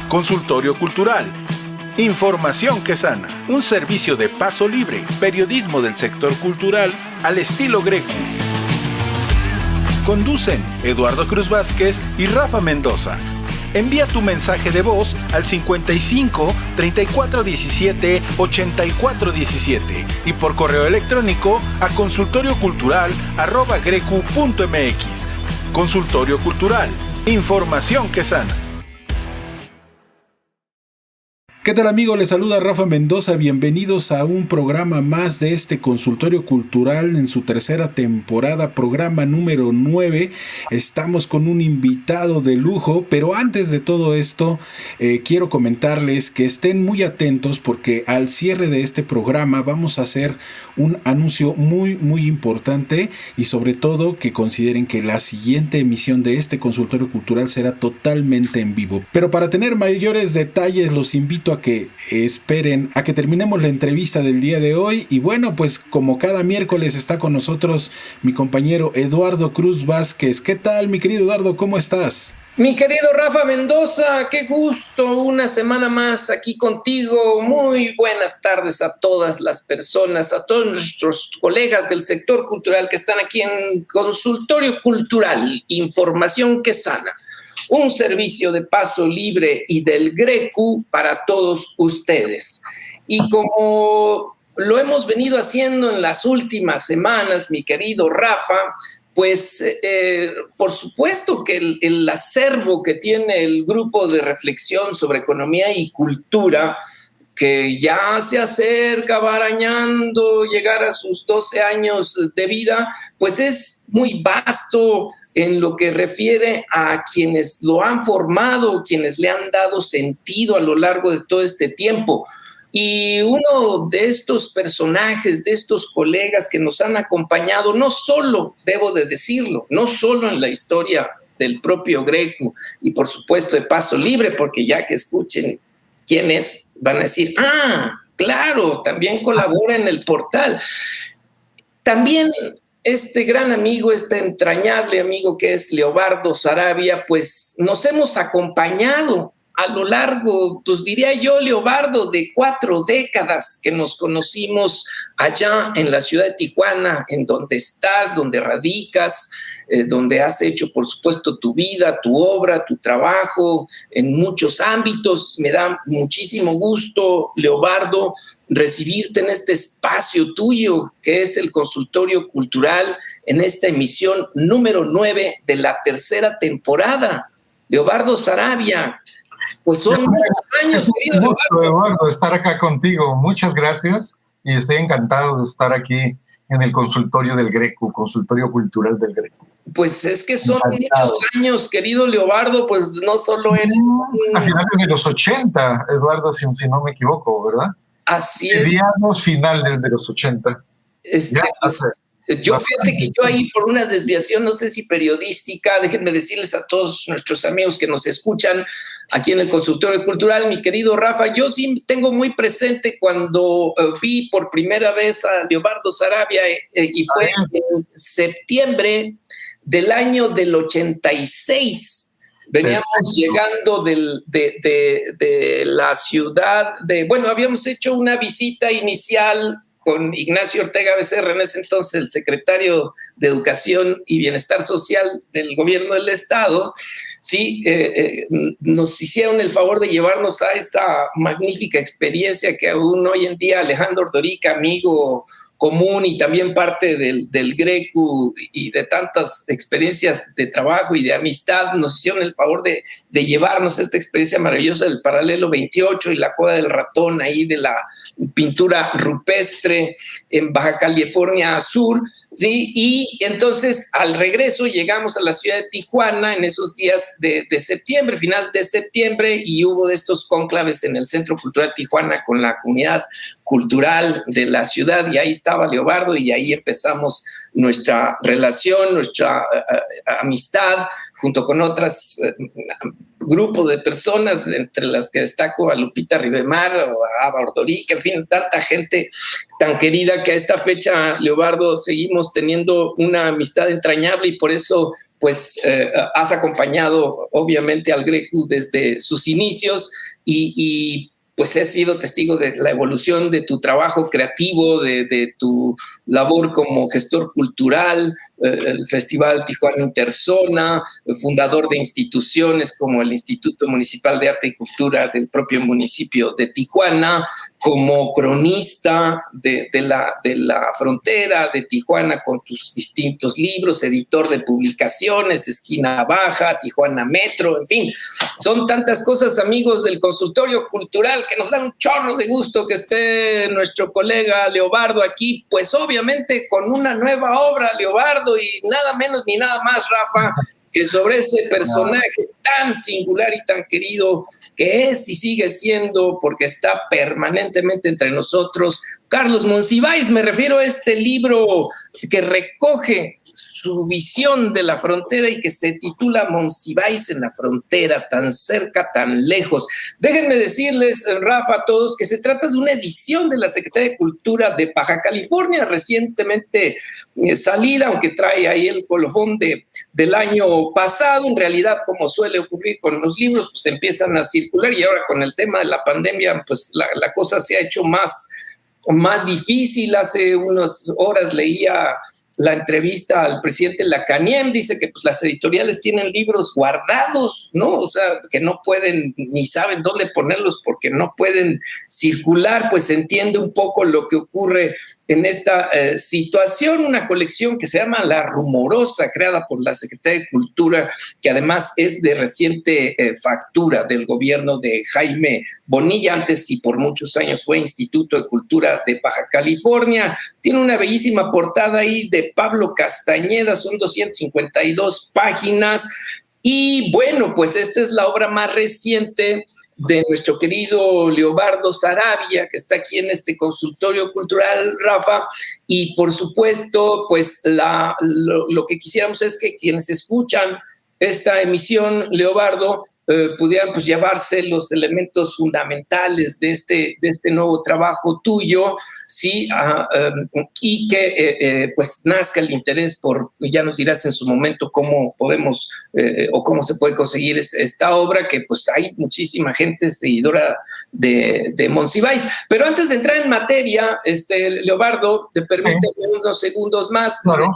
Consultorio Cultural. Información que sana. Un servicio de paso libre. Periodismo del sector cultural al estilo Grecu. Conducen Eduardo Cruz Vázquez y Rafa Mendoza. Envía tu mensaje de voz al 55 34 17 84 17 y por correo electrónico a consultoriocultural@grecu.mx. Consultorio Cultural. Información que sana. ¿Qué tal, amigos? Les saluda Rafa Mendoza. Bienvenidos a un programa más de este Consultorio Cultural en su tercera temporada, programa número 9. Estamos con un invitado de lujo, pero antes de todo esto, quiero comentarles que estén muy atentos porque al cierre de este programa vamos a hacer un anuncio muy importante y sobre todo que consideren que la siguiente emisión de este Consultorio Cultural será totalmente en vivo. Pero para tener mayores detalles los invito a que esperen a que terminemos la entrevista del día de hoy. Y bueno, pues como cada miércoles está con nosotros mi compañero Eduardo Cruz Vázquez. ¿Qué tal, mi querido Eduardo? ¿Cómo estás? Mi querido Rafa Mendoza, qué gusto, una semana más aquí contigo. Muy buenas tardes a todas las personas, a todos nuestros colegas del sector cultural que están aquí en Consultorio Cultural, información que sana. Un servicio de paso libre y del Grecu para todos ustedes. Y como lo hemos venido haciendo en las últimas semanas, mi querido Rafa, pues por supuesto que el acervo que tiene el grupo de reflexión sobre economía y cultura, que ya se acerca arañando llegar a sus 12 años de vida, pues es muy vasto en lo que refiere a quienes lo han formado, quienes le han dado sentido a lo largo de todo este tiempo. Y uno de estos personajes, de estos colegas que nos han acompañado, no solo, debo de decirlo, no solo en la historia del propio Grecu y por supuesto de Paso Libre, porque ya que escuchen quién es, van a decir, claro, también colabora en el portal. También este gran amigo, este entrañable amigo que es Leobardo Saravia, pues nos hemos acompañado a lo largo, pues diría yo, Leobardo, de 4 décadas que nos conocimos allá en la ciudad de Tijuana, en donde estás, donde radicas, donde has hecho, por supuesto, tu vida, tu obra, tu trabajo en muchos ámbitos. Me da muchísimo gusto, Leobardo, recibirte en este espacio tuyo, que es el Consultorio Cultural, en esta emisión número 9 de la tercera temporada. Leobardo Saravia, pues son muchos años, querido Eduardo, estar acá contigo. Muchas gracias y estoy encantado de estar aquí en el consultorio del Greco, Consultorio Cultural del Greco. Pues es que son muchos años, querido Leobardo, pues no solo eres... A finales de los 80, Eduardo, si no me equivoco, ¿verdad? Así es. Medianos finales de los 80. Yo fíjate que yo ahí por una desviación, no sé si periodística, déjenme decirles a todos nuestros amigos que nos escuchan aquí en el Consultorio Cultural, mi querido Rafa, yo sí tengo muy presente cuando vi por primera vez a Leobardo Saravia y fue en septiembre del año del 86. Veníamos llegando de la ciudad bueno, habíamos hecho una visita inicial con Ignacio Ortega Becerra, en ese entonces el secretario de Educación y Bienestar Social del gobierno del estado, sí, nos hicieron el favor de llevarnos a esta magnífica experiencia que aún hoy en día Alejandro Ordorica, amigo común y también parte del Grecu y de tantas experiencias de trabajo y de amistad, nos hicieron el favor de llevarnos a esta experiencia maravillosa del Paralelo 28 y la Cueva del Ratón, ahí de la pintura rupestre en Baja California Sur, ¿sí? Y entonces al regreso llegamos a la ciudad de Tijuana en esos días de septiembre, finales de septiembre, y hubo de estos cónclaves en el Centro Cultural de Tijuana con la comunidad cultural de la ciudad, y ahí estaba Leobardo y ahí empezamos nuestra relación, nuestra amistad, junto con otras grupo de personas, entre las que destaco a Lupita Ribemar o a Ava Ordorica, en fin, tanta gente tan querida que a esta fecha, Leobardo, seguimos teniendo una amistad entrañable y por eso pues has acompañado obviamente al Greco desde sus inicios y pues he sido testigo de la evolución de tu trabajo creativo, de tu labor como gestor cultural, el Festival Tijuana Interzona, fundador de instituciones como el Instituto Municipal de Arte y Cultura del propio municipio de Tijuana, como cronista de la frontera de Tijuana con tus distintos libros, editor de publicaciones, Esquina Baja, Tijuana Metro, en fin, son tantas cosas, amigos del consultorio cultural, que nos da un chorro de gusto que esté nuestro colega Leobardo aquí, pues obviamente con una nueva obra, Leobardo, y nada menos ni nada más, Rafa, que sobre ese personaje tan singular y tan querido que es y sigue siendo, porque está permanentemente entre nosotros, Carlos Monsiváis. Me refiero a este libro que recoge su visión de la frontera y que se titula Monsiváis en la frontera, tan cerca, tan lejos. Déjenme decirles, Rafa, a todos, que se trata de una edición de la Secretaría de Cultura de Baja California, recientemente salida, aunque trae ahí el colofón del año pasado. En realidad, como suele ocurrir con los libros, pues empiezan a circular, y ahora con el tema de la pandemia, pues la cosa se ha hecho más difícil. Hace unas horas leía la entrevista al presidente Lacaniem, dice que pues, las editoriales tienen libros guardados, ¿no? O sea, que no pueden ni saben dónde ponerlos porque no pueden circular. Pues se entiende un poco lo que ocurre en esta situación. Una colección que se llama La Rumorosa, creada por la Secretaría de Cultura, que además es de reciente factura del gobierno de Jaime Bonilla, antes y por muchos años fue Instituto de Cultura de Baja California. Tiene una bellísima portada ahí de Pablo Castañeda, son 252 páginas. Y bueno, pues esta es la obra más reciente de nuestro querido Leobardo Saravia, que está aquí en este consultorio cultural, Rafa. Y por supuesto, pues lo que quisiéramos es que quienes escuchan esta emisión, Leobardo, pudieran pues llevarse los elementos fundamentales de este nuevo trabajo tuyo, ¿sí? Y que pues nazca el interés por, ya nos dirás en su momento cómo podemos o cómo se puede conseguir esta obra, que pues hay muchísima gente seguidora de Monsiváis. Pero antes de entrar en materia, Leobardo, te permite unos segundos más, claro,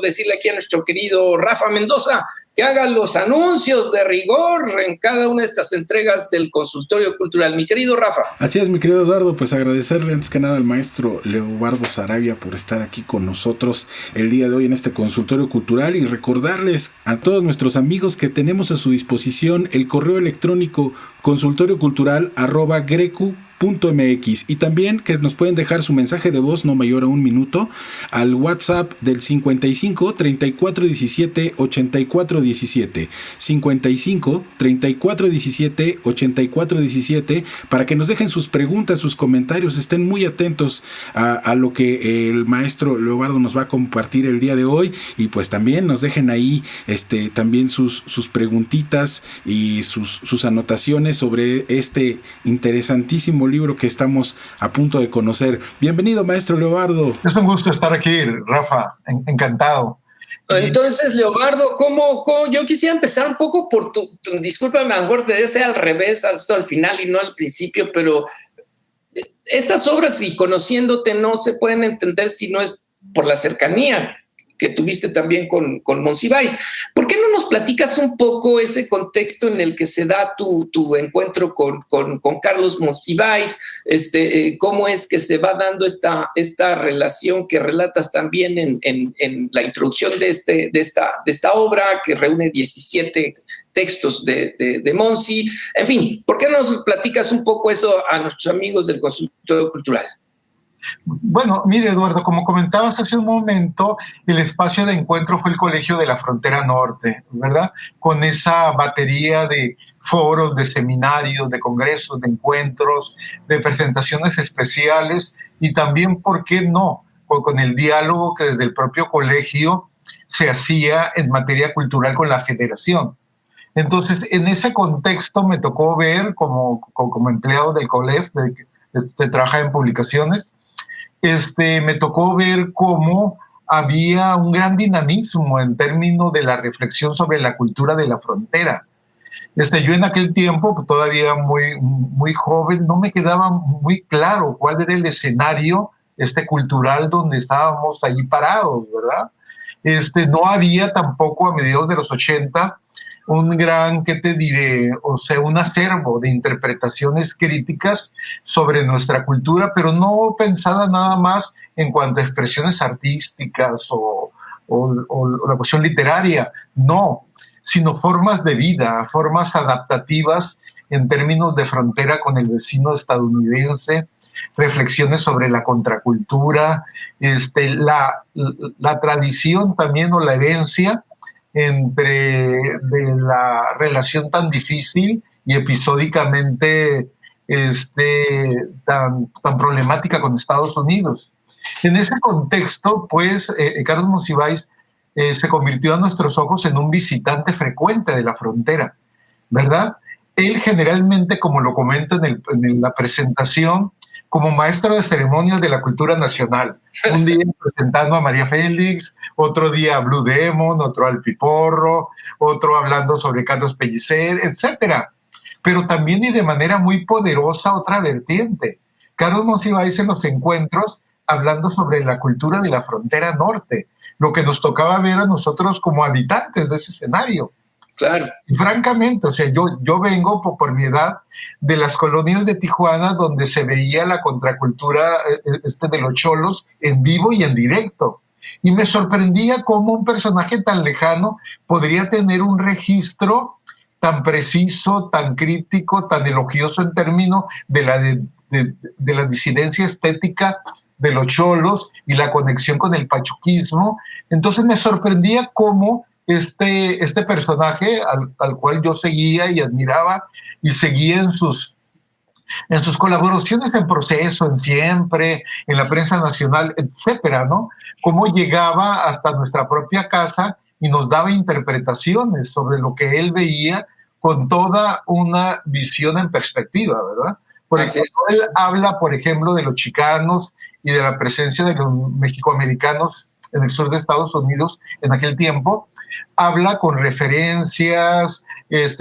decirle aquí a nuestro querido Rafa Mendoza que haga los anuncios de rigor en cada una de estas entregas del consultorio cultural. Mi querido Rafa. Así es, mi querido Eduardo, pues agradecerle antes que nada al maestro Leobardo Saravia por estar aquí con nosotros el día de hoy en este consultorio cultural, y recordarles a todos nuestros amigos que tenemos a su disposición el correo electrónico consultoriocultural@grecu.mx, y también que nos pueden dejar su mensaje de voz no mayor a 1 minuto al WhatsApp del 55 34 17 84 17 55 34 17 84 17 para que nos dejen sus preguntas, sus comentarios. Estén muy atentos a lo que el maestro Leobardo nos va a compartir el día de hoy, y pues también nos dejen ahí también sus preguntitas y sus anotaciones sobre este interesantísimo libro que estamos a punto de conocer. Bienvenido, maestro Leobardo. Es un gusto estar aquí, Rafa, encantado. Entonces, Leobardo, yo quisiera empezar un poco por discúlpame, a lo mejor debe ser al revés, hasta al final y no al principio, pero estas obras, y conociéndote, no se pueden entender si no es por la cercanía que tuviste también con Monsiváis. ¿Por qué no nos platicas un poco ese contexto en el que se da tu encuentro con Carlos Monsiváis? ¿Cómo es que se va dando esta relación que relatas también en la introducción de esta obra, que reúne 17 textos de Monsi? En fin, ¿por qué no nos platicas un poco eso a nuestros amigos del consultorio cultural? Bueno, mire, Eduardo, como comentabas hace un momento, el espacio de encuentro fue el Colegio de la Frontera Norte, ¿verdad? Con esa batería de foros, de seminarios, de congresos, de encuentros, de presentaciones especiales, y también, ¿por qué no?, con el diálogo que desde el propio colegio se hacía en materia cultural con la federación. Entonces, en ese contexto me tocó ver, como empleado del COLEF, que trabaja en publicaciones, me tocó ver cómo había un gran dinamismo en términos de la reflexión sobre la cultura de la frontera. Yo en aquel tiempo, todavía muy joven, no me quedaba muy claro cuál era el escenario cultural donde estábamos allí parados, ¿verdad? No había tampoco a mediados de los 80 un gran, ¿qué te diré? O sea, un acervo de interpretaciones críticas sobre nuestra cultura, pero no pensada nada más en cuanto a expresiones artísticas o la cuestión literaria, no, sino formas de vida, formas adaptativas en términos de frontera con el vecino estadounidense, reflexiones sobre la contracultura, la tradición también o la herencia de la relación tan difícil y episódicamente tan problemática con Estados Unidos. En ese contexto, pues, Carlos Monsiváis se convirtió a nuestros ojos en un visitante frecuente de la frontera, ¿verdad? Él generalmente, como lo comento en la presentación, como maestro de ceremonias de la cultura nacional. Un día presentando a María Félix, otro día a Blue Demon, otro al Piporro, otro hablando sobre Carlos Pellicer, etcétera. Pero también y de manera muy poderosa otra vertiente. Carlos Monsiváis en los encuentros hablando sobre la cultura de la frontera norte, lo que nos tocaba ver a nosotros como habitantes de ese escenario. Claro. Y francamente, o sea, yo vengo por mi edad de las colonias de Tijuana donde se veía la contracultura de los cholos en vivo y en directo. Y me sorprendía cómo un personaje tan lejano podría tener un registro tan preciso, tan crítico, tan elogioso en términos de la disidencia estética de los cholos y la conexión con el pachuquismo. Entonces me sorprendía cómo este personaje al cual yo seguía y admiraba y seguía en sus colaboraciones en Proceso, en Siempre, en la prensa nacional, etcétera, ¿no? Cómo llegaba hasta nuestra propia casa y nos daba interpretaciones sobre lo que él veía con toda una visión en perspectiva, ¿verdad? Porque él habla, por ejemplo, de los chicanos y de la presencia de los mexicoamericanos en el sur de Estados Unidos en aquel tiempo, habla con referencias,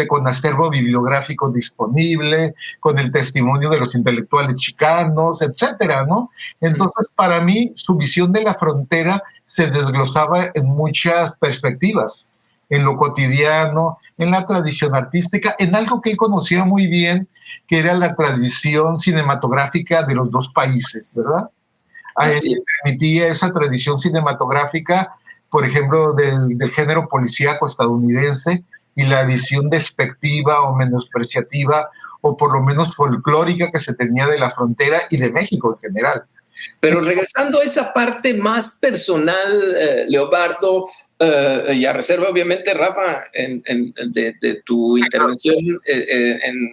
con acervo bibliográfico disponible, con el testimonio de los intelectuales chicanos, etcétera, ¿no? Entonces, para mí, su visión de la frontera se desglosaba en muchas perspectivas, en lo cotidiano, en la tradición artística, en algo que él conocía muy bien, que era la tradición cinematográfica de los dos países, ¿verdad? A él le permitía esa tradición cinematográfica, por ejemplo, del género policíaco estadounidense y la visión despectiva o menospreciativa o por lo menos folclórica que se tenía de la frontera y de México en general. Pero regresando a esa parte más personal, Leobardo, y a reserva obviamente, Rafa, de tu intervención,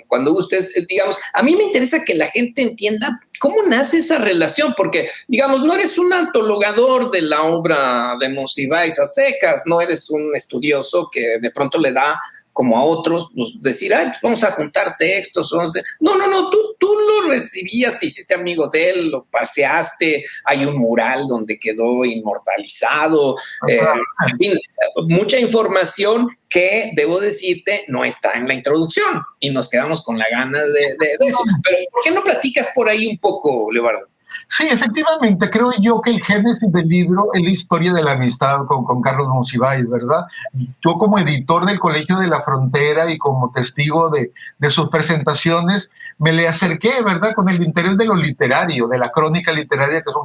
cuando gustes, digamos, a mí me interesa que la gente entienda cómo nace esa relación, porque, digamos, no eres un antologador de la obra de Monsiváis a secas, no eres un estudioso que de pronto le da como a otros, pues, decir, ay, pues vamos a juntar textos. No, tú lo recibías, te hiciste amigo de él, lo paseaste, hay un mural donde quedó inmortalizado, en fin, mucha información que, debo decirte, no está en la introducción y nos quedamos con la gana de eso. Pero, ¿por qué no platicas por ahí un poco, Leobardo? Sí, efectivamente, creo yo que el génesis del libro es la historia de la amistad con Carlos Monsiváis, ¿verdad? Yo como editor del Colegio de la Frontera y como testigo de sus presentaciones, me le acerqué, ¿verdad? Con el interés de lo literario, de la crónica literaria, que es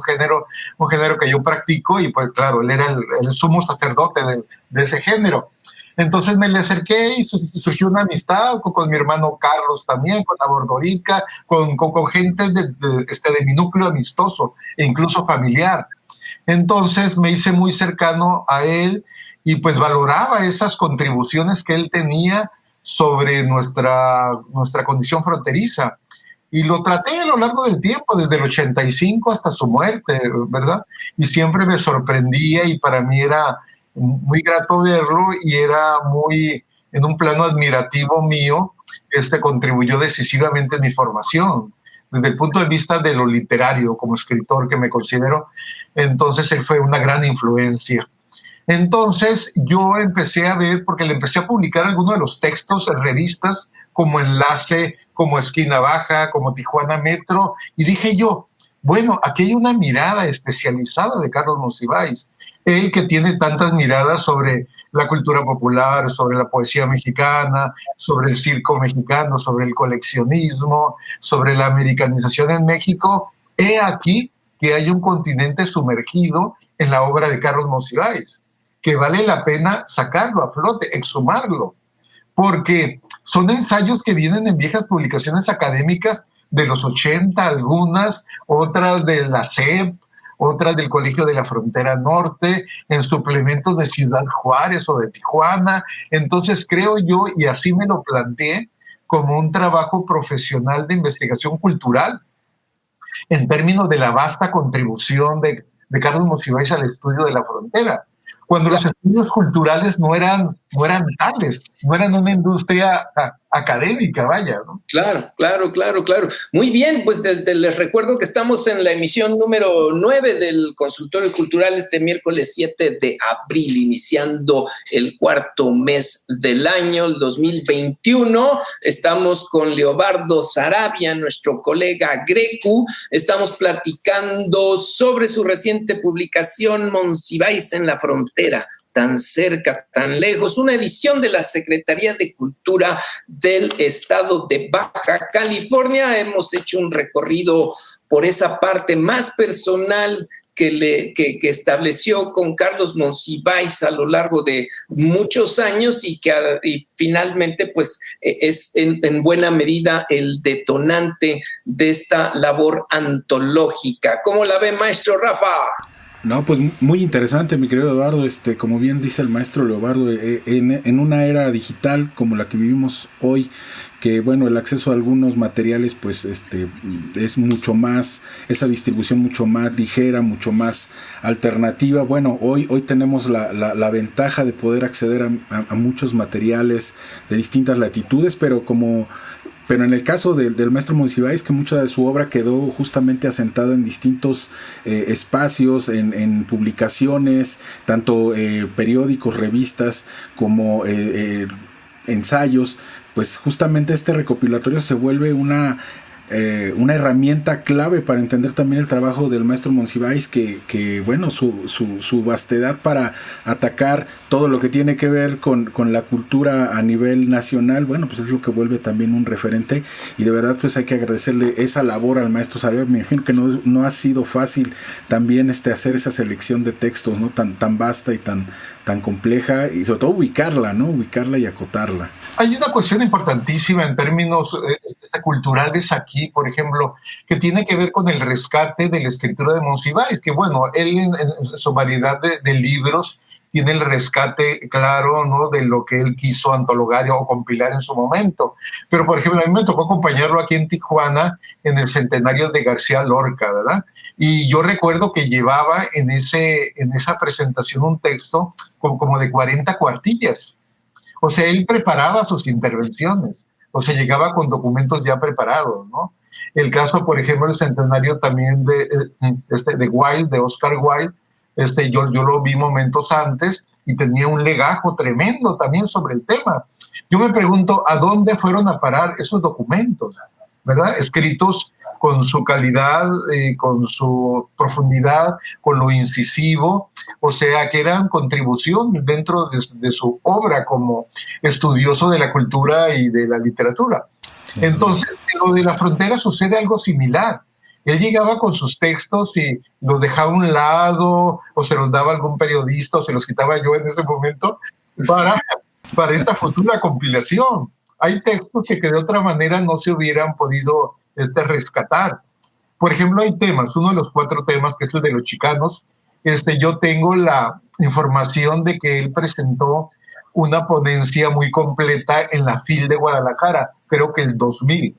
un género que yo practico y pues claro, él era el sumo sacerdote de ese género. Entonces me le acerqué y surgió una amistad con mi hermano Carlos también, con la Bordorica, con gente de mi núcleo amistoso e incluso familiar. Entonces me hice muy cercano a él y pues valoraba esas contribuciones que él tenía sobre nuestra condición fronteriza. Y lo traté a lo largo del tiempo, desde el 85 hasta su muerte, ¿verdad? Y siempre me sorprendía y para mí era muy grato verlo y era muy, en un plano admirativo mío, contribuyó decisivamente en mi formación. desde el punto de vista de lo literario, como escritor que me considero. Entonces él fue una gran influencia. Entonces yo empecé a ver, porque le empecé a publicar algunos de los textos en revistas, como Enlace, como Esquina Baja, como Tijuana Metro, y dije yo, bueno, aquí hay una mirada especializada de Carlos Monsiváis, él que tiene tantas miradas sobre la cultura popular, sobre la poesía mexicana, sobre el circo mexicano, sobre el coleccionismo, sobre la americanización en México. He aquí que hay un continente sumergido en la obra de Carlos Monsiváis, que vale la pena sacarlo a flote, exhumarlo, porque son ensayos que vienen en viejas publicaciones académicas de los 80, algunas, otras de la SEP, otras del Colegio de la Frontera Norte, en suplementos de Ciudad Juárez o de Tijuana. Entonces creo yo, y así me lo planteé, como un trabajo profesional de investigación cultural, en términos de la vasta contribución de Carlos Monsiváis al estudio de la frontera, cuando los estudios culturales no eran tales, no eran una industria académica, vaya, ¿no? Claro. Muy bien, pues les recuerdo que estamos en la emisión número 9 del Consultorio Cultural este miércoles 7 de abril, iniciando el cuarto mes del año, el 2021. Estamos con Leobardo Saravia, nuestro colega Grecu. Estamos platicando sobre su reciente publicación Monsiváis en la frontera, tan cerca, tan lejos, una edición de la Secretaría de Cultura del Estado de Baja California. Hemos hecho un recorrido por esa parte más personal que estableció con Carlos Monsiváis a lo largo de muchos años y finalmente pues es en buena medida el detonante de esta labor antológica. ¿Cómo la ve, maestro Rafa? No, pues muy interesante, mi querido Eduardo. Como bien dice el maestro Leobardo, en una era digital como la que vivimos hoy, que bueno, el acceso a algunos materiales pues es mucho más, esa distribución mucho más ligera, mucho más alternativa. Bueno, hoy tenemos la ventaja de poder acceder a muchos materiales de distintas latitudes, pero en el caso del maestro Monsiváis, que mucha de su obra quedó justamente asentada en distintos espacios, en publicaciones, tanto periódicos, revistas, como ensayos, pues justamente este recopilatorio se vuelve una herramienta clave para entender también el trabajo del maestro Monsiváis, que bueno, su vastedad para atacar todo lo que tiene que ver con la cultura a nivel nacional, bueno, pues es lo que vuelve también un referente, y de verdad pues hay que agradecerle esa labor al maestro Saravia. Me imagino que no ha sido fácil también hacer esa selección de textos, ¿no? tan vasta y tan compleja, y sobre todo ubicarla y acotarla. Hay una cuestión importantísima en términos culturales aquí, por ejemplo, que tiene que ver con el rescate de la escritura de Monsiváis, que bueno, él en su variedad de libros tiene el rescate claro, ¿no?, de lo que él quiso antologar o compilar en su momento. Pero, por ejemplo, a mí me tocó acompañarlo aquí en Tijuana en el centenario de García Lorca, ¿verdad? Y yo recuerdo que llevaba en esa presentación un texto como de 40 cuartillas. O sea, él preparaba sus intervenciones, o sea, llegaba con documentos ya preparados, ¿no? El caso, por ejemplo, el centenario también de Wilde, de Oscar Wilde, yo lo vi momentos antes y tenía un legajo tremendo también sobre el tema. Yo me pregunto, ¿a dónde fueron a parar esos documentos? ¿Verdad? Escritos con su calidad, con su profundidad, con lo incisivo, o sea, que eran contribución dentro de su obra como estudioso de la cultura y de la literatura. Sí. Entonces, en lo de la frontera sucede algo similar. Él llegaba con sus textos y los dejaba a un lado, o se los daba a algún periodista, o se los quitaba yo en ese momento, para esta futura compilación. Hay textos que de otra manera no se hubieran podido rescatar. Por ejemplo, hay temas, uno de los 4 temas, que es el de los chicanos. Yo tengo la información de que él presentó una ponencia muy completa en la FIL de Guadalajara, creo que el 2000.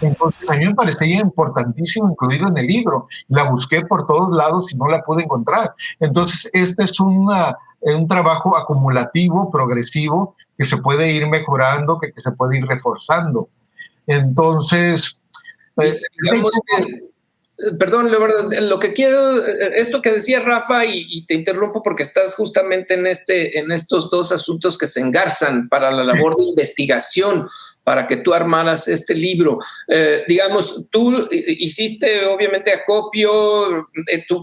Entonces, a mí me parecía importantísimo incluirlo en el libro. La busqué por todos lados y no la pude encontrar. Entonces, este es un trabajo acumulativo, progresivo, que se puede ir mejorando, que se puede ir reforzando. Entonces, Digamos que, perdón, lo que quiero, esto que decía Rafa, y te interrumpo porque estás justamente en estos dos asuntos que se engarzan para la labor de investigación, para que tú armaras este libro. Digamos, tú hiciste obviamente acopio,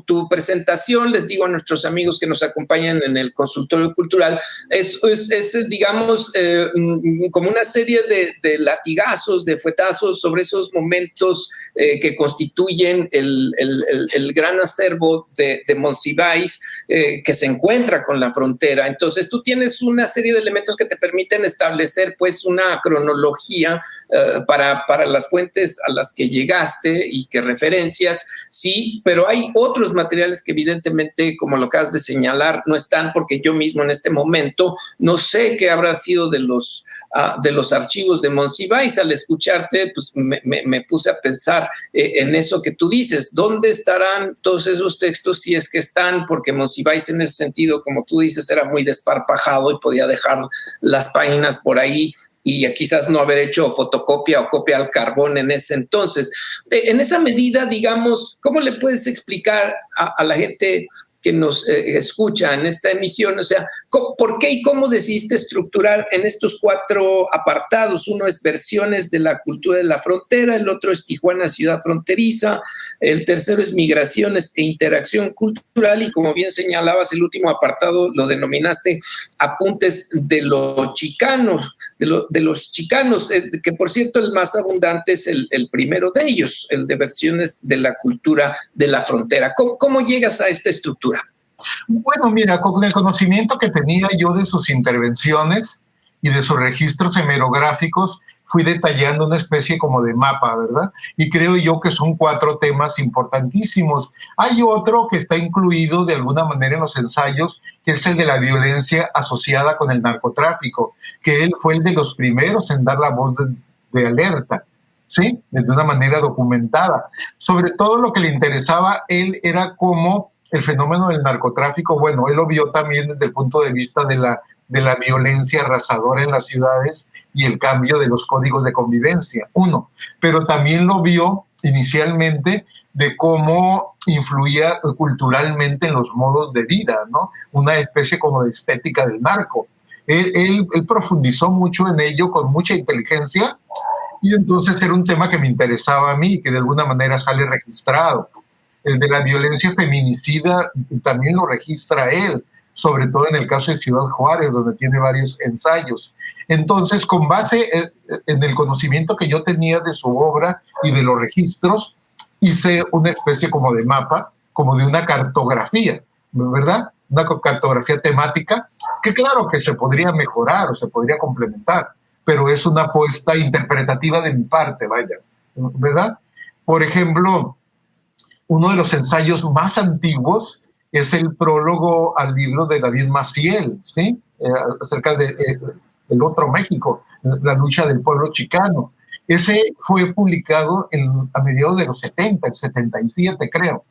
tu presentación, les digo a nuestros amigos que nos acompañan en el consultorio cultural, es digamos, como una serie de latigazos, de fuetazos sobre esos momentos que constituyen el gran acervo de Monsiváis que se encuentra con la frontera. Entonces tú tienes una serie de elementos que te permiten establecer pues una cronología para las fuentes a las que llegaste y que referencias, sí, pero hay otros materiales que evidentemente, como lo acabas de señalar, no están, porque yo mismo en este momento no sé qué habrá sido de los archivos de Monsiváis. Al escucharte, pues me puse a pensar en eso que tú dices. ¿Dónde estarán todos esos textos si es que están? Porque Monsiváis en ese sentido, como tú dices, era muy desparpajado y podía dejar las páginas por ahí y quizás no haber hecho fotocopia o copia al carbón en ese entonces. En esa medida, digamos, ¿cómo le puedes explicar a la gente que nos escucha en esta emisión? O sea, ¿por qué y cómo decidiste estructurar en estos 4 apartados? Uno es versiones de la cultura de la frontera, el otro es Tijuana, ciudad fronteriza, el tercero es migraciones e interacción cultural, y como bien señalabas, el último apartado lo denominaste apuntes de los chicanos, de los chicanos, que por cierto el más abundante es el primero de ellos, el de versiones de la cultura de la frontera. ¿Cómo llegas a esta estructura? Bueno, mira, con el conocimiento que tenía yo de sus intervenciones y de sus registros hemerográficos, fui detallando una especie como de mapa, ¿verdad? Y creo yo que son 4 temas importantísimos. Hay otro que está incluido de alguna manera en los ensayos, que es el de la violencia asociada con el narcotráfico, que él fue el de los primeros en dar la voz de alerta, ¿sí? De una manera documentada. Sobre todo lo que le interesaba a él era cómo el fenómeno del narcotráfico, bueno, él lo vio también desde el punto de vista de la violencia arrasadora en las ciudades y el cambio de los códigos de convivencia, pero también lo vio inicialmente de cómo influía culturalmente en los modos de vida, ¿no? Una especie como de estética del narco. Él profundizó mucho en ello con mucha inteligencia, y entonces era un tema que me interesaba a mí y que de alguna manera sale registrado. El de la violencia feminicida también lo registra él, sobre todo en el caso de Ciudad Juárez, donde tiene varios ensayos. Entonces, con base en el conocimiento que yo tenía de su obra y de los registros, hice una especie como de mapa, como de una cartografía, ¿verdad? Una cartografía temática, que claro que se podría mejorar o se podría complementar, pero es una apuesta interpretativa de mi parte, vaya, ¿verdad? Por ejemplo, uno de los ensayos más antiguos es el prólogo al libro de David Maciel, ¿sí? Acerca de el otro México, la lucha del pueblo chicano. Ese fue publicado a mediados de los 70, el 77 creo.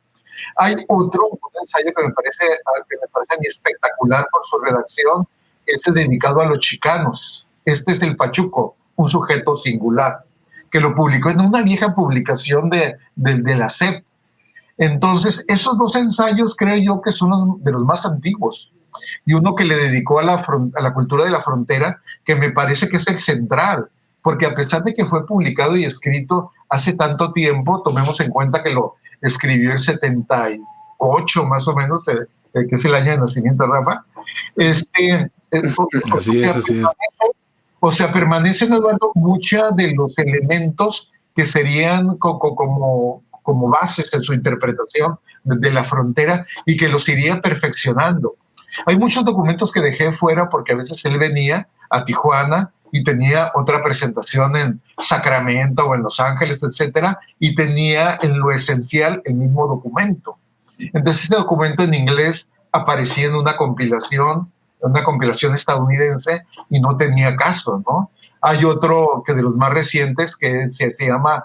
Hay otro, un ensayo que me parece a mí espectacular por su redacción, este dedicado a los chicanos. Este es el Pachuco, un sujeto singular, que lo publicó en una vieja publicación de la SEP. Entonces, esos 2 ensayos creo yo que son de los más antiguos. Y uno que le dedicó a la cultura de la frontera, que me parece que es el central, porque a pesar de que fue publicado y escrito hace tanto tiempo, tomemos en cuenta que lo escribió el 78 más o menos, que es el año de nacimiento de Rafa. Así es. O sea, permanecen, Eduardo, muchos de los elementos que serían como bases en su interpretación de la frontera y que los iría perfeccionando. Hay muchos documentos que dejé fuera porque a veces él venía a Tijuana y tenía otra presentación en Sacramento o en Los Ángeles, etcétera, y tenía en lo esencial el mismo documento. Entonces este documento en inglés aparecía en una compilación estadounidense y no tenía caso, ¿no? Hay otro que de los más recientes que se llama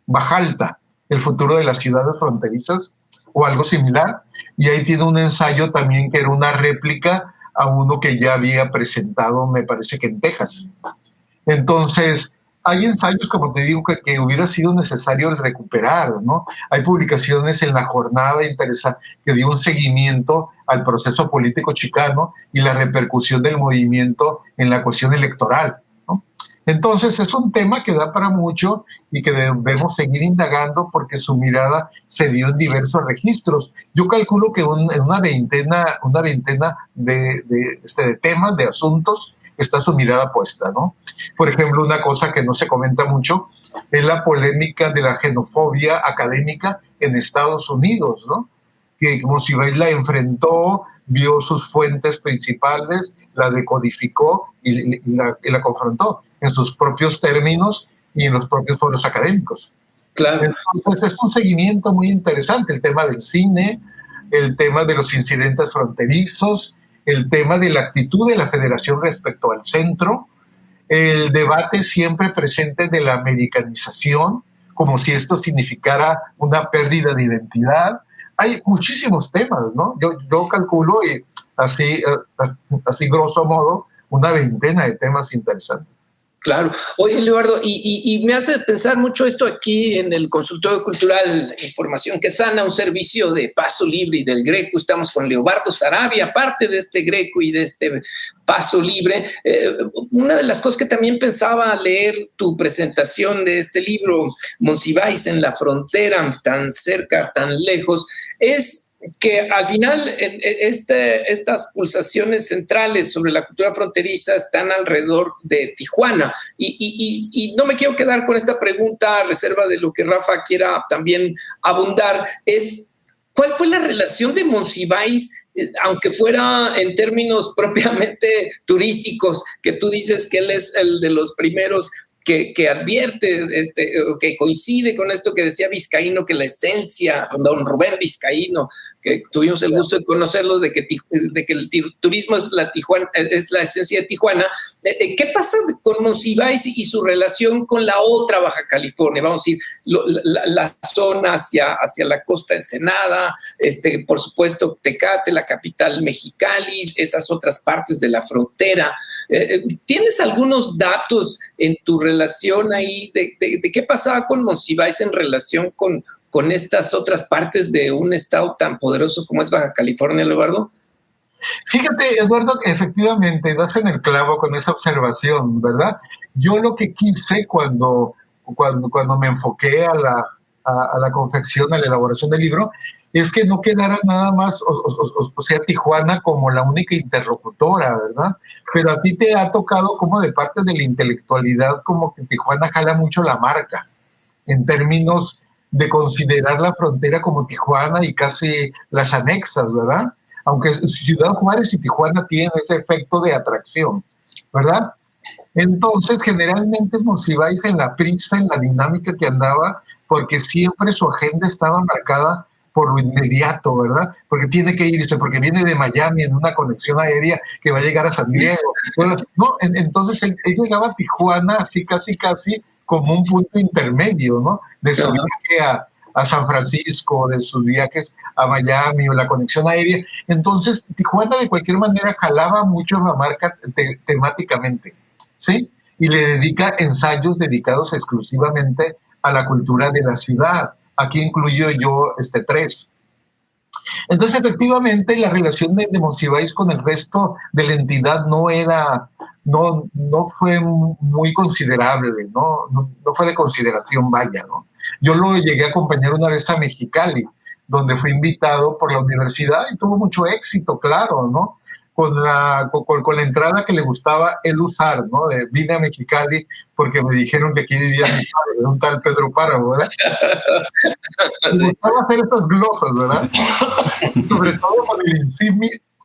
Bajalta, el futuro de las ciudades fronterizas, o algo similar, y ahí tiene un ensayo también que era una réplica a uno que ya había presentado, me parece que en Texas. Entonces, hay ensayos, como te digo, que hubiera sido necesario el recuperar, ¿no? Hay publicaciones en La Jornada que dio un seguimiento al proceso político chicano y la repercusión del movimiento en la cuestión electoral, ¿no? Entonces es un tema que da para mucho y que debemos seguir indagando porque su mirada se dio en diversos registros. Yo calculo que en una veintena de temas, de asuntos, está su mirada puesta, ¿no? Por ejemplo, una cosa que no se comenta mucho es la polémica de la xenofobia académica en Estados Unidos, ¿no? Que Monsiváis la enfrentó, vio sus fuentes principales, la decodificó y la confrontó en sus propios términos y en los propios foros académicos. Claro. Entonces es un seguimiento muy interesante, el tema del cine, el tema de los incidentes fronterizos, el tema de la actitud de la Federación respecto al centro, el debate siempre presente de la americanización, como si esto significara una pérdida de identidad. Hay muchísimos temas, ¿no? Yo calculo, y así grosso modo, una veintena de temas interesantes. Claro. Oye, Eduardo, y me hace pensar mucho esto aquí en el Consultorio Cultural, Información que Sana, un servicio de Paso Libre y del Greco. Estamos con Leobardo Saravia, parte de este Greco y de este Paso Libre. Una de las cosas que también pensaba al leer tu presentación de este libro, Monsiváis en la frontera, tan cerca, tan lejos, es que al final estas pulsaciones centrales sobre la cultura fronteriza están alrededor de Tijuana. Y no me quiero quedar con esta pregunta a reserva de lo que Rafa quiera también abundar, es ¿cuál fue la relación de Monsiváis, aunque fuera en términos propiamente turísticos, que tú dices que él es el de los primeros que advierte, que coincide con esto que decía Vizcaíno, que la esencia, don Rubén Vizcaíno, que tuvimos el gusto de conocerlo, de que el turismo es la esencia de Tijuana. ¿Qué pasa con Monsiváis y su relación con la otra Baja California? Vamos a decir, la zona hacia la costa de Ensenada, por supuesto Tecate, la capital Mexicali, esas otras partes de la frontera. ¿Tienes algunos datos en tu relación ahí de qué pasaba con Monsiváis en relación con estas otras partes de un estado tan poderoso como es Baja California, Eduardo? Fíjate, Eduardo, que efectivamente das en el clavo con esa observación, ¿verdad? Yo lo que quise cuando me enfoqué a la confección, a la elaboración del libro, es que no quedara nada más, o sea, Tijuana como la única interlocutora, ¿verdad? Pero a ti te ha tocado como de parte de la intelectualidad, como que Tijuana jala mucho la marca, en términos de considerar la frontera como Tijuana y casi las anexas, ¿verdad? Aunque Ciudad Juárez y Tijuana tienen ese efecto de atracción, ¿verdad? Entonces, generalmente Monsiváis en la prisa, en la dinámica que andaba, porque siempre su agenda estaba marcada por lo inmediato, ¿verdad? Porque tiene que irse, porque viene de Miami en una conexión aérea que va a llegar a San Diego. ¿No? Entonces él llegaba a Tijuana así casi como un punto intermedio, ¿no? De su viaje a San Francisco, de sus viajes a Miami o la conexión aérea. Entonces Tijuana de cualquier manera jalaba mucho la marca temáticamente, ¿sí? Y le dedica ensayos dedicados exclusivamente a la cultura de la ciudad. Aquí incluyo yo 3. Entonces, efectivamente, la relación de Monsiváis con el resto de la entidad no fue muy considerable, no fue de consideración, vaya, ¿no? Yo lo llegué a acompañar una vez a Mexicali, donde fue invitado por la universidad y tuvo mucho éxito, claro, ¿no? Con la entrada que le gustaba él usar, ¿no? Vine a Mexicali porque me dijeron que aquí vivía mi padre, un tal Pedro Páramo, ¿verdad? Sí. Me gustaba hacer esas glosas, ¿verdad? Sobre todo con el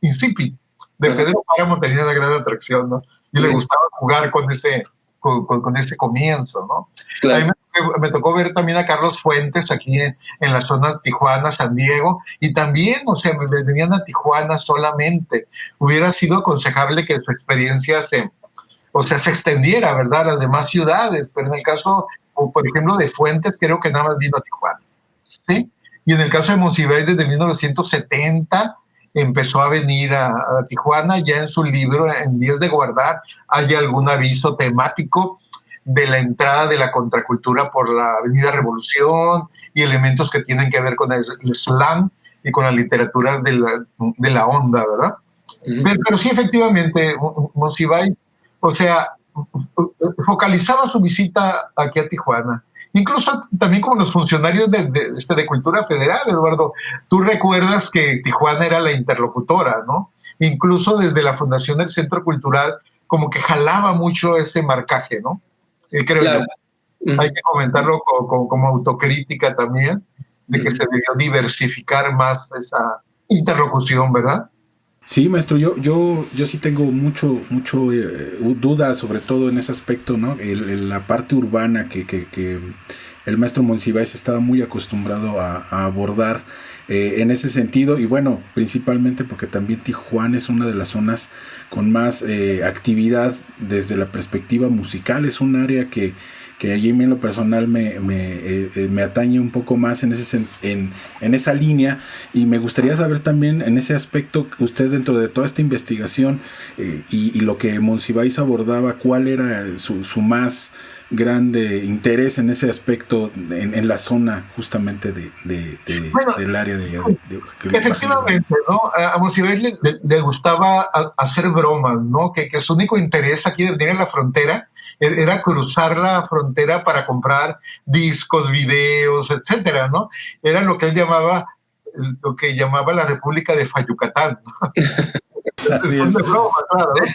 incipit de Pedro Páramo tenía una gran atracción, ¿no? Y le gustaba jugar con ese comienzo, ¿no? Claro. A mí me tocó ver también a Carlos Fuentes aquí en la zona Tijuana, San Diego, y también, o sea, venían a Tijuana solamente. Hubiera sido aconsejable que su experiencia se extendiera, ¿verdad?, a las demás ciudades, pero en el caso, por ejemplo, de Fuentes, creo que nada más vino a Tijuana, ¿sí? Y en el caso de Monsiváis, desde 1970 empezó a venir a Tijuana. Ya en su libro, en Días de Guardar, hay algún aviso temático. de la entrada de la contracultura por la Avenida Revolución y elementos que tienen que ver con el slang y con la literatura de la onda, ¿verdad? Pero sí, efectivamente, Monsiváis, o sea, focalizaba su visita aquí a Tijuana. Incluso también como los funcionarios de Cultura Federal, Eduardo. Tú recuerdas que Tijuana era la interlocutora, ¿no? Incluso desde la fundación del Centro Cultural, como que jalaba mucho ese marcaje, ¿no? Creo claro. Yo. Hay que comentarlo como autocrítica también, de que se debió diversificar más esa interlocución, ¿verdad? Sí, maestro, yo sí tengo mucho duda, sobre todo en ese aspecto, ¿no? La parte urbana que el maestro Monsiváis estaba muy acostumbrado a abordar en ese sentido, y bueno, principalmente porque también Tijuana es una de las zonas con más actividad desde la perspectiva musical. Es un área que allí en lo personal me atañe un poco más en esa línea, y me gustaría saber también en ese aspecto, usted dentro de toda esta investigación y lo que Monsiváis abordaba, cuál era su más grande interés en ese aspecto en la zona justamente del área de efectivamente, ¿no? A Monsiváis le gustaba hacer bromas, ¿no? Que su único interés aquí de venir a la frontera era cruzar la frontera para comprar discos, videos, etcétera, ¿no? Era lo que él llamaba la República de Fayucatán, ¿no? Así es. De broma, claro, ¿no?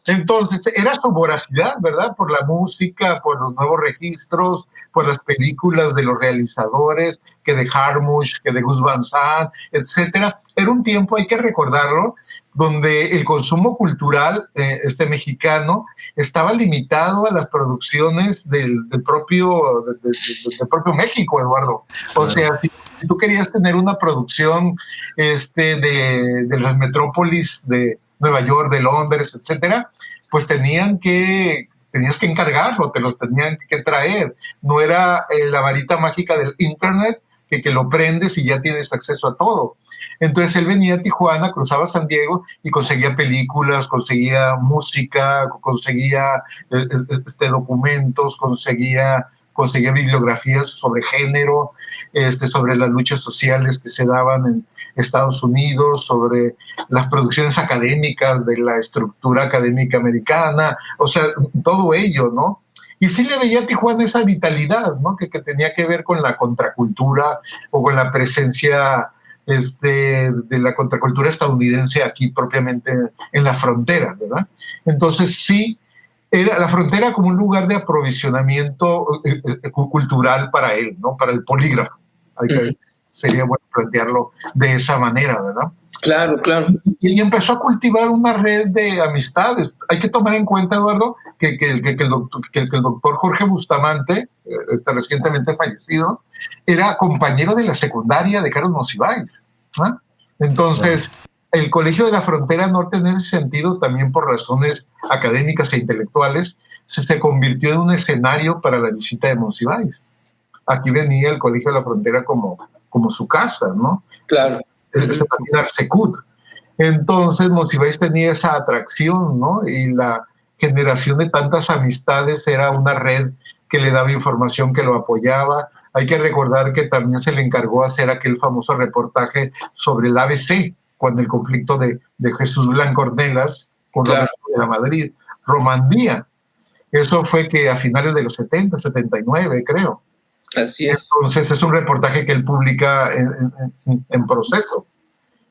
Entonces, era su voracidad, ¿verdad? Por la música, por los nuevos registros, por las películas de los realizadores, que de Jarmusch, que de Gus Van Sant, etcétera. Era un tiempo, hay que recordarlo, donde el consumo cultural mexicano estaba limitado a las producciones del propio México, Eduardo. O sea, si tú querías tener una producción de las metrópolis de Nueva York, de Londres, etcétera, pues tenías que encargarlo, te lo tenían que traer. No era la varita mágica del internet que lo prendes y ya tienes acceso a todo. Entonces él venía a Tijuana, cruzaba San Diego y conseguía películas, conseguía música, conseguía documentos, conseguía bibliografías sobre género, sobre las luchas sociales que se daban en Estados Unidos, sobre las producciones académicas de la estructura académica americana, o sea, todo ello, ¿no? Y sí le veía a Tijuana esa vitalidad, ¿no? Que tenía que ver con la contracultura o con la presencia de la contracultura estadounidense aquí propiamente en la frontera, ¿verdad? Entonces sí, era la frontera como un lugar de aprovisionamiento cultural para él, ¿no? Para el polígrafo. Sería bueno plantearlo de esa manera, ¿verdad? Claro, claro. Y empezó a cultivar una red de amistades. Hay que tomar en cuenta, Eduardo, que el doctor Jorge Bustamante, recientemente fallecido, era compañero de la secundaria de Carlos Monsiváis, ¿no? Entonces, el Colegio de la Frontera Norte, en ese sentido, también por razones académicas e intelectuales, se convirtió en un escenario para la visita de Monsiváis. Aquí venía el Colegio de la Frontera como su casa, ¿no? Claro. Entonces Monsiváis tenía esa atracción, ¿no? Y la generación de tantas amistades era una red que le daba información, que lo apoyaba. Hay que recordar que también se le encargó hacer aquel famoso reportaje sobre el ABC, cuando el conflicto de Jesús Blanco Ornelas con Roberto de la Madrid, Romandía. Eso fue que a finales de los 70, 79, creo. Así es. Entonces es un reportaje que él publica en proceso.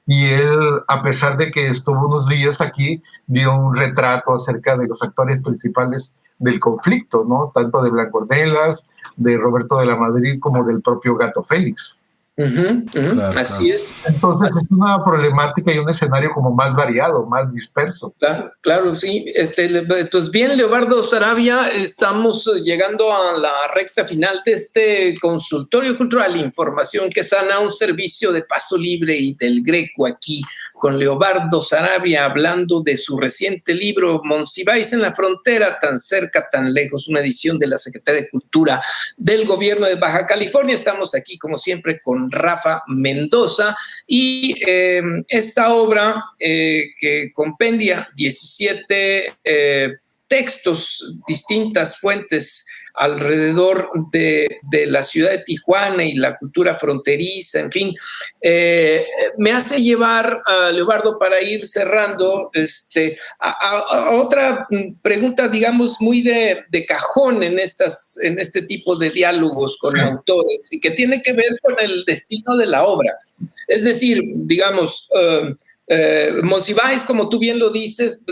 Y él, a pesar de que estuvo unos días aquí, dio un retrato acerca de los actores principales del conflicto, ¿no? Tanto de Blanco Ornelas, de Roberto de la Madrid, como del propio Gato Félix. Claro, así es. Entonces es una problemática y un escenario como más variado, más disperso. Claro, sí. Pues bien, Leobardo Saravia, estamos llegando a la recta final de este consultorio cultural, información que sana, un servicio de Paso Libre y del Greco, aquí con Leobardo Saravia, hablando de su reciente libro Monsiváis en la frontera, tan cerca, tan lejos, una edición de la Secretaría de Cultura del Gobierno de Baja California. Estamos aquí, como siempre, con Rafa Mendoza y esta obra que compendia 17 textos, distintas fuentes alrededor de la ciudad de Tijuana y la cultura fronteriza, en fin, me hace llevar, Leobardo, para ir cerrando, a otra pregunta, digamos, muy de cajón en este tipo de diálogos con autores, y que tiene que ver con el destino de la obra. Es decir, digamos, Monsiváis, como tú bien lo dices,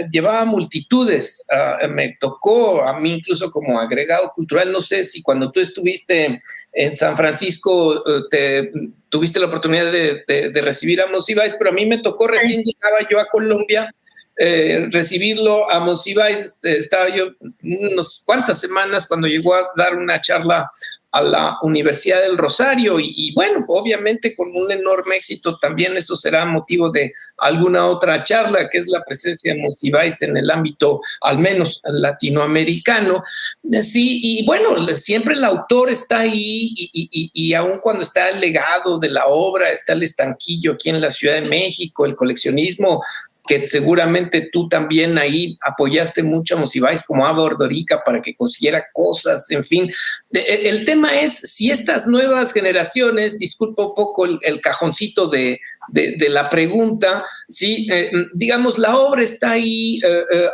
llevaba multitudes. Me tocó a mí incluso como agregado cultural. No sé si cuando tú estuviste en San Francisco tuviste la oportunidad de recibir a Monsiváis, pero a mí me tocó, recién llegaba yo a Colombia, recibirlo a Monsiváis. Estaba yo unas cuantas semanas cuando llegó a dar una charla a la Universidad del Rosario y bueno, obviamente con un enorme éxito también. Eso será motivo de alguna otra charla, que es la presencia de Monsiváis en el ámbito al menos latinoamericano. Sí, y bueno, siempre el autor está ahí y aun cuando está el legado de la obra, está el estanquillo aquí en la Ciudad de México, el coleccionismo, que seguramente tú también ahí apoyaste mucho a Monsiváis como Ava Ordorica para que consiguiera cosas, en fin. El tema es si estas nuevas generaciones, disculpa un poco el cajoncito de la pregunta, ¿sí? Digamos, la obra está ahí,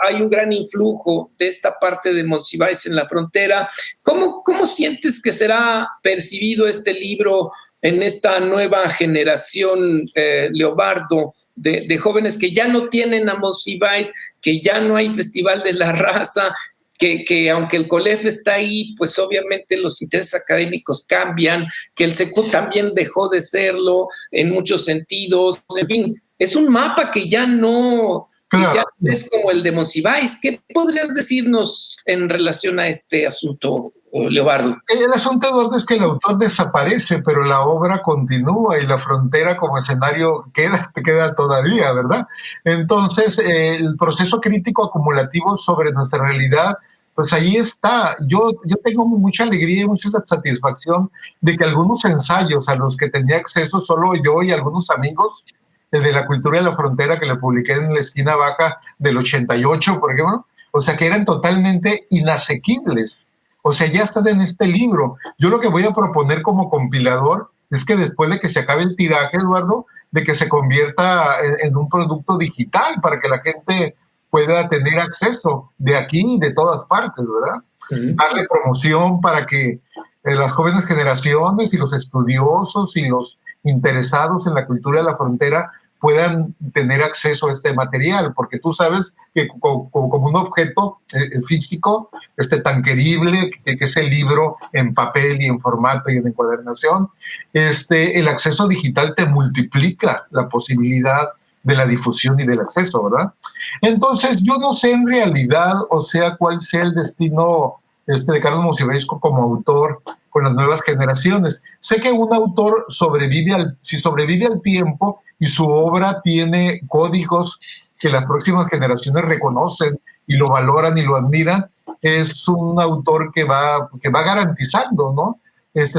hay un gran influjo de esta parte de Monsiváis en la frontera. ¿Cómo sientes que será percibido este libro en esta nueva generación, Leobardo, de jóvenes que ya no tienen a Monsiváis, que ya no hay Festival de la Raza, que aunque el COLEF está ahí, pues obviamente los intereses académicos cambian, que el SECU también dejó de serlo en muchos sentidos? En fin, es un mapa que ya no, claro, ya es como el de Monsiváis. ¿Qué podrías decirnos en relación a este asunto, Leobardo? El asunto, Eduardo, es que el autor desaparece, pero la obra continúa y la frontera como escenario queda todavía, ¿verdad? Entonces, el proceso crítico acumulativo sobre nuestra realidad, pues ahí está. Yo tengo mucha alegría y mucha satisfacción de que algunos ensayos a los que tenía acceso solo yo y algunos amigos de la cultura de la frontera, que le publiqué en la esquina baja del 88, por ejemplo, o sea, que eran totalmente inasequibles. O sea, ya están en este libro. Yo lo que voy a proponer como compilador es que después de que se acabe el tiraje, Eduardo, de que se convierta en un producto digital para que la gente pueda tener acceso de aquí y de todas partes, ¿verdad? Sí. Darle promoción para que las jóvenes generaciones y los estudiosos y los interesados en la cultura de la frontera puedan tener acceso a este material, porque tú sabes que como un objeto físico tan querible que es el libro en papel y en formato y en encuadernación, el acceso digital te multiplica la posibilidad de la difusión y del acceso, ¿verdad? Entonces, yo no sé en realidad, o sea, cuál sea el destino de Carlos Monsiváis como autor con las nuevas generaciones. Sé que un autor si sobrevive al tiempo y su obra tiene códigos que las próximas generaciones reconocen y lo valoran y lo admiran, es un autor que va garantizando, ¿no?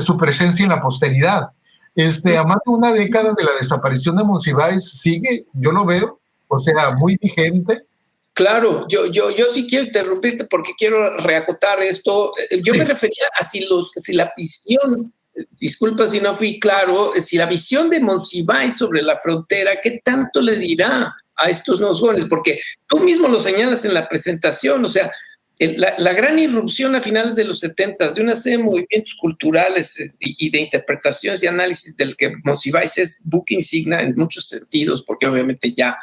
Su presencia en la posteridad. A más de una década de la desaparición de Monsiváis sigue, yo lo veo, o sea, muy vigente. Claro, yo sí quiero interrumpirte porque quiero reacotar esto. Yo me refería a si la visión, disculpa si no fui claro, si la visión de Monsiváis sobre la frontera, ¿qué tanto le dirá a estos nuevos jóvenes? Porque tú mismo lo señalas en la presentación, o sea, la gran irrupción a finales de los 70 de una serie de movimientos culturales y de interpretaciones y análisis del que Monsiváis es buque insignia en muchos sentidos, porque obviamente ya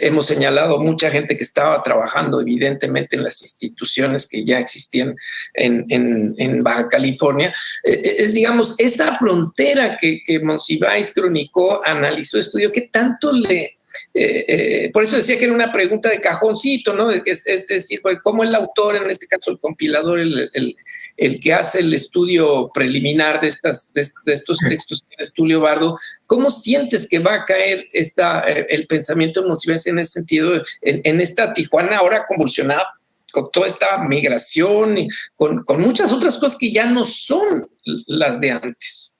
hemos señalado mucha gente que estaba trabajando evidentemente en las instituciones que ya existían en Baja California. Es, digamos, esa frontera que Monsiváis cronicó, analizó, estudió, ¿qué tanto le... por eso decía que era una pregunta de cajoncito, ¿no? Es decir, cómo el autor, en este caso el compilador, el que hace el estudio preliminar de estos textos que eres tú, Leobardo, ¿cómo sientes que va a caer el pensamiento de Monsiváis en ese sentido, en esta Tijuana ahora convulsionada con toda esta migración y con muchas otras cosas que ya no son las de antes?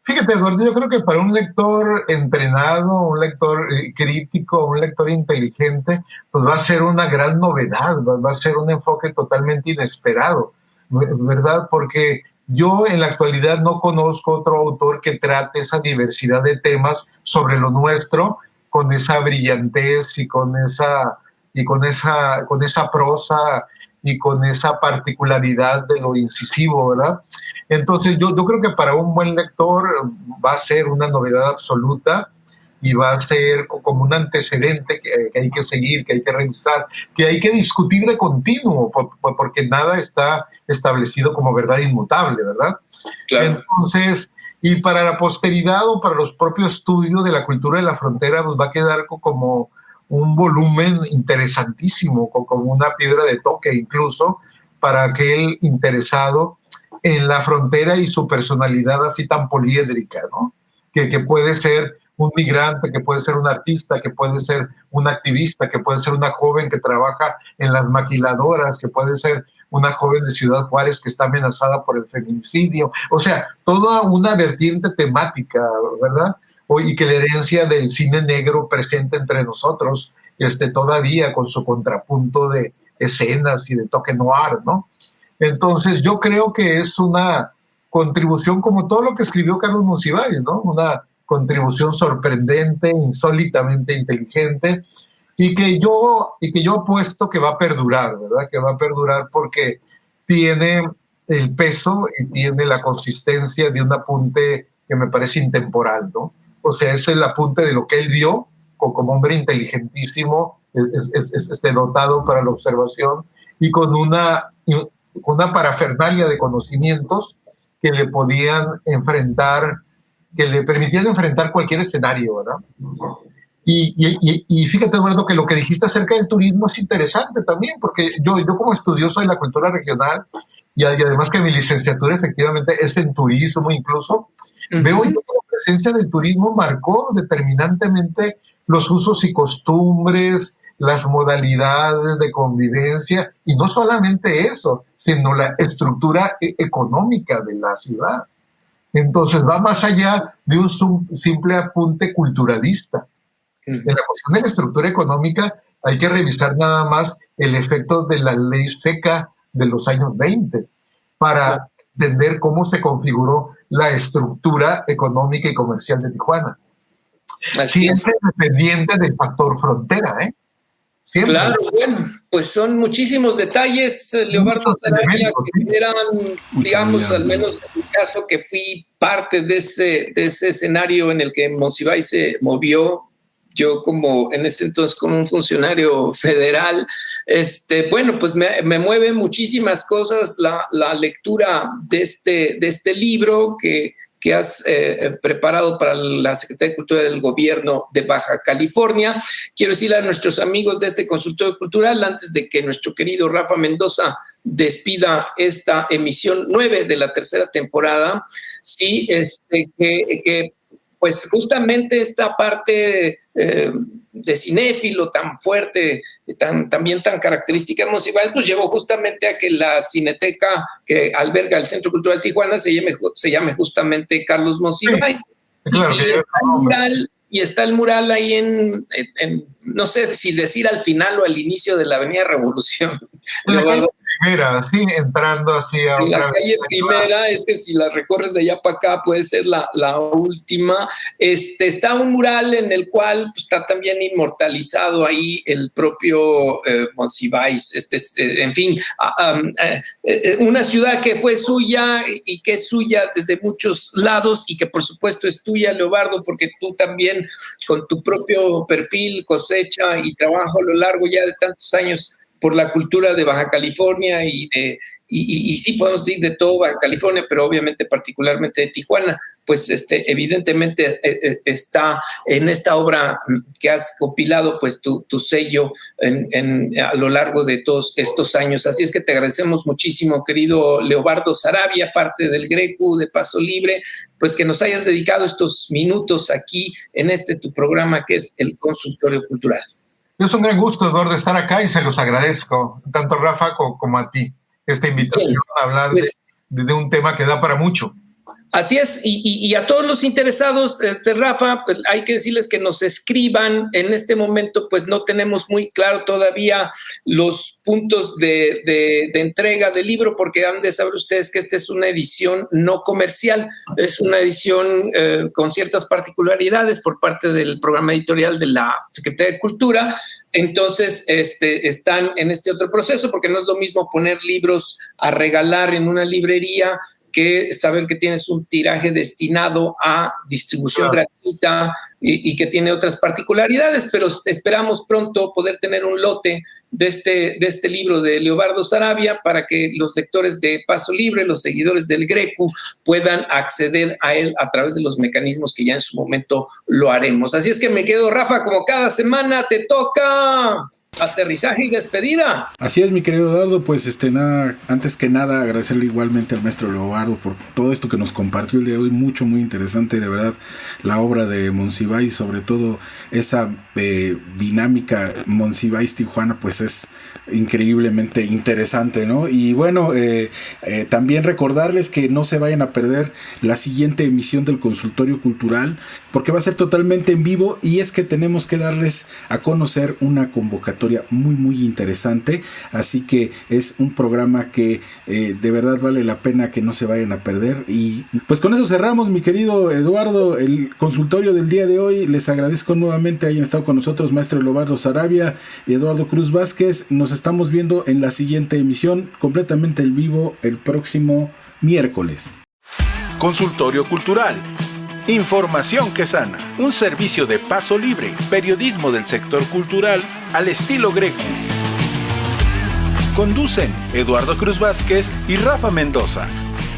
Fíjate, Eduardo, yo creo que para un lector entrenado, un lector crítico, un lector inteligente, pues va a ser una gran novedad, va a ser un enfoque totalmente inesperado, ¿verdad? Porque yo en la actualidad no conozco otro autor que trate esa diversidad de temas sobre lo nuestro con esa brillantez y con esa prosa y con esa particularidad de lo incisivo, ¿verdad? Entonces yo creo que para un buen lector va a ser una novedad absoluta y va a ser como un antecedente que hay que seguir, que hay que revisar, que hay que discutir de continuo, porque nada está establecido como verdad inmutable, ¿verdad? Claro. Entonces, y para la posteridad o para los propios estudios de la cultura de la frontera, pues va a quedar como un volumen interesantísimo, como una piedra de toque incluso, para aquel interesado en la frontera y su personalidad así tan poliédrica, ¿no? Que puede ser un migrante, que puede ser un artista, que puede ser un activista, que puede ser una joven que trabaja en las maquiladoras, que puede ser una joven de Ciudad Juárez que está amenazada por el feminicidio. O sea, toda una vertiente temática, ¿verdad? Y que la herencia del cine negro presente entre nosotros, todavía con su contrapunto de escenas y de toque noir, ¿no? Entonces yo creo que es una contribución como todo lo que escribió Carlos Monsiváis, ¿no? Una contribución sorprendente, insólitamente inteligente y que yo apuesto que va a perdurar, ¿verdad? Que va a perdurar porque tiene el peso y tiene la consistencia de un apunte que me parece intemporal, ¿no? O sea, es el apunte de lo que él vio como hombre inteligentísimo, dotado para la observación y con una parafernalia de conocimientos que le podían enfrentar, que le permitían enfrentar cualquier escenario, ¿verdad? Y fíjate, Eduardo, que lo que dijiste acerca del turismo es interesante también, porque yo como estudioso de la cultura regional y además que mi licenciatura efectivamente es en turismo incluso, veo yo que la presencia del turismo marcó determinantemente los usos y costumbres, las modalidades de convivencia, y no solamente eso, sino la estructura económica de la ciudad. Entonces va más allá de un simple apunte culturalista. En la cuestión de la estructura económica hay que revisar nada más el efecto de la ley seca de los años 20 para entender cómo se configuró la estructura económica y comercial de Tijuana. Siempre dependiente del factor frontera, ¿eh? Siempre. Claro, bueno, pues son muchísimos detalles, Leobardo Saravia, que generan, digamos, al menos en mi caso, que fui parte de ese escenario en el que Monsiváis se movió. Yo como en ese entonces como un funcionario federal, bueno, pues me mueve muchísimas cosas la lectura de este libro que has preparado para la Secretaría de Cultura del Gobierno de Baja California. Quiero decirle a nuestros amigos de este consultorio cultural, antes de que nuestro querido Rafa Mendoza despida esta emisión 9 de la tercera temporada, sí, que pues justamente esta parte de cinéfilo tan fuerte, también tan característica de Monsiváis, pues llevó justamente a que la cineteca que alberga el Centro Cultural Tijuana se llame justamente Carlos Monsiváis. Sí, claro, y está el mural ahí en, no sé si decir al final o al inicio de la Avenida Revolución. Primera, sí, entrando hacia otra la calle Primera, es que si la recorres de allá para acá puede ser la última. Está un mural en el cual pues, está también inmortalizado ahí el propio Monsiváis. En fin, una ciudad que fue suya y que es suya desde muchos lados y que por supuesto es tuya, Leobardo, porque tú también con tu propio perfil, cosecha y trabajo a lo largo ya de tantos años por la cultura de Baja California y sí podemos decir de todo Baja California, pero obviamente particularmente de Tijuana, pues evidentemente está en esta obra que has compilado pues tu sello a lo largo de todos estos años. Así es que te agradecemos muchísimo, querido Leobardo Saravia, parte del Grecu de Paso Libre, pues que nos hayas dedicado estos minutos aquí en tu programa que es el Consultorio Cultural. Es un gran gusto, Eduardo, estar acá y se los agradezco, tanto a Rafa como a ti, esta invitación a hablar de un tema que da para mucho. Así es, y a todos los interesados, Rafa, pues hay que decirles que nos escriban. En este momento, pues no tenemos muy claro todavía los puntos de entrega del libro, porque han de saber ustedes que esta es una edición no comercial, es una edición con ciertas particularidades por parte del programa editorial de la Secretaría de Cultura. Entonces, están en este otro proceso, porque no es lo mismo poner libros a regalar en una librería que saber que tienes un tiraje destinado a distribución gratuita y que tiene otras particularidades, pero esperamos pronto poder tener un lote de este libro de Leobardo Saravia para que los lectores de Paso Libre, los seguidores del Grecu, puedan acceder a él a través de los mecanismos que ya en su momento lo haremos. Así es que me quedo, Rafa, como cada semana te toca aterrizaje y despedida. Así es, mi querido Eduardo, pues antes que nada agradecerle igualmente al maestro Leobardo por todo esto que nos compartió el día de hoy, muy interesante, de verdad, la obra de Monsiváis, sobre todo esa dinámica Monsiváis-Tijuana, pues es increíblemente interesante, ¿no? Y bueno, también recordarles que no se vayan a perder la siguiente emisión del Consultorio Cultural, porque va a ser totalmente en vivo, y es que tenemos que darles a conocer una convocatoria muy interesante, así que es un programa que de verdad vale la pena que no se vayan a perder. Y pues con eso cerramos, mi querido Eduardo, el consultorio del día de hoy. Les agradezco nuevamente hayan estado con nosotros maestro Leobardo Saravia y Eduardo Cruz Vázquez. Nos estamos viendo en la siguiente emisión completamente en vivo el próximo miércoles. Consultorio Cultural. Información que sana. Un servicio de Paso Libre, periodismo del sector cultural al estilo Grecu. Conducen Eduardo Cruz Vázquez y Rafa Mendoza.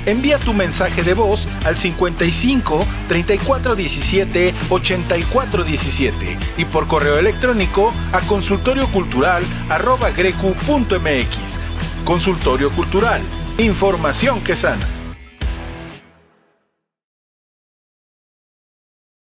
Envía tu mensaje de voz al 55 34 17 84 17 y por correo electrónico a consultoriocultural@grecu.mx. Consultorio Cultural. Información que sana.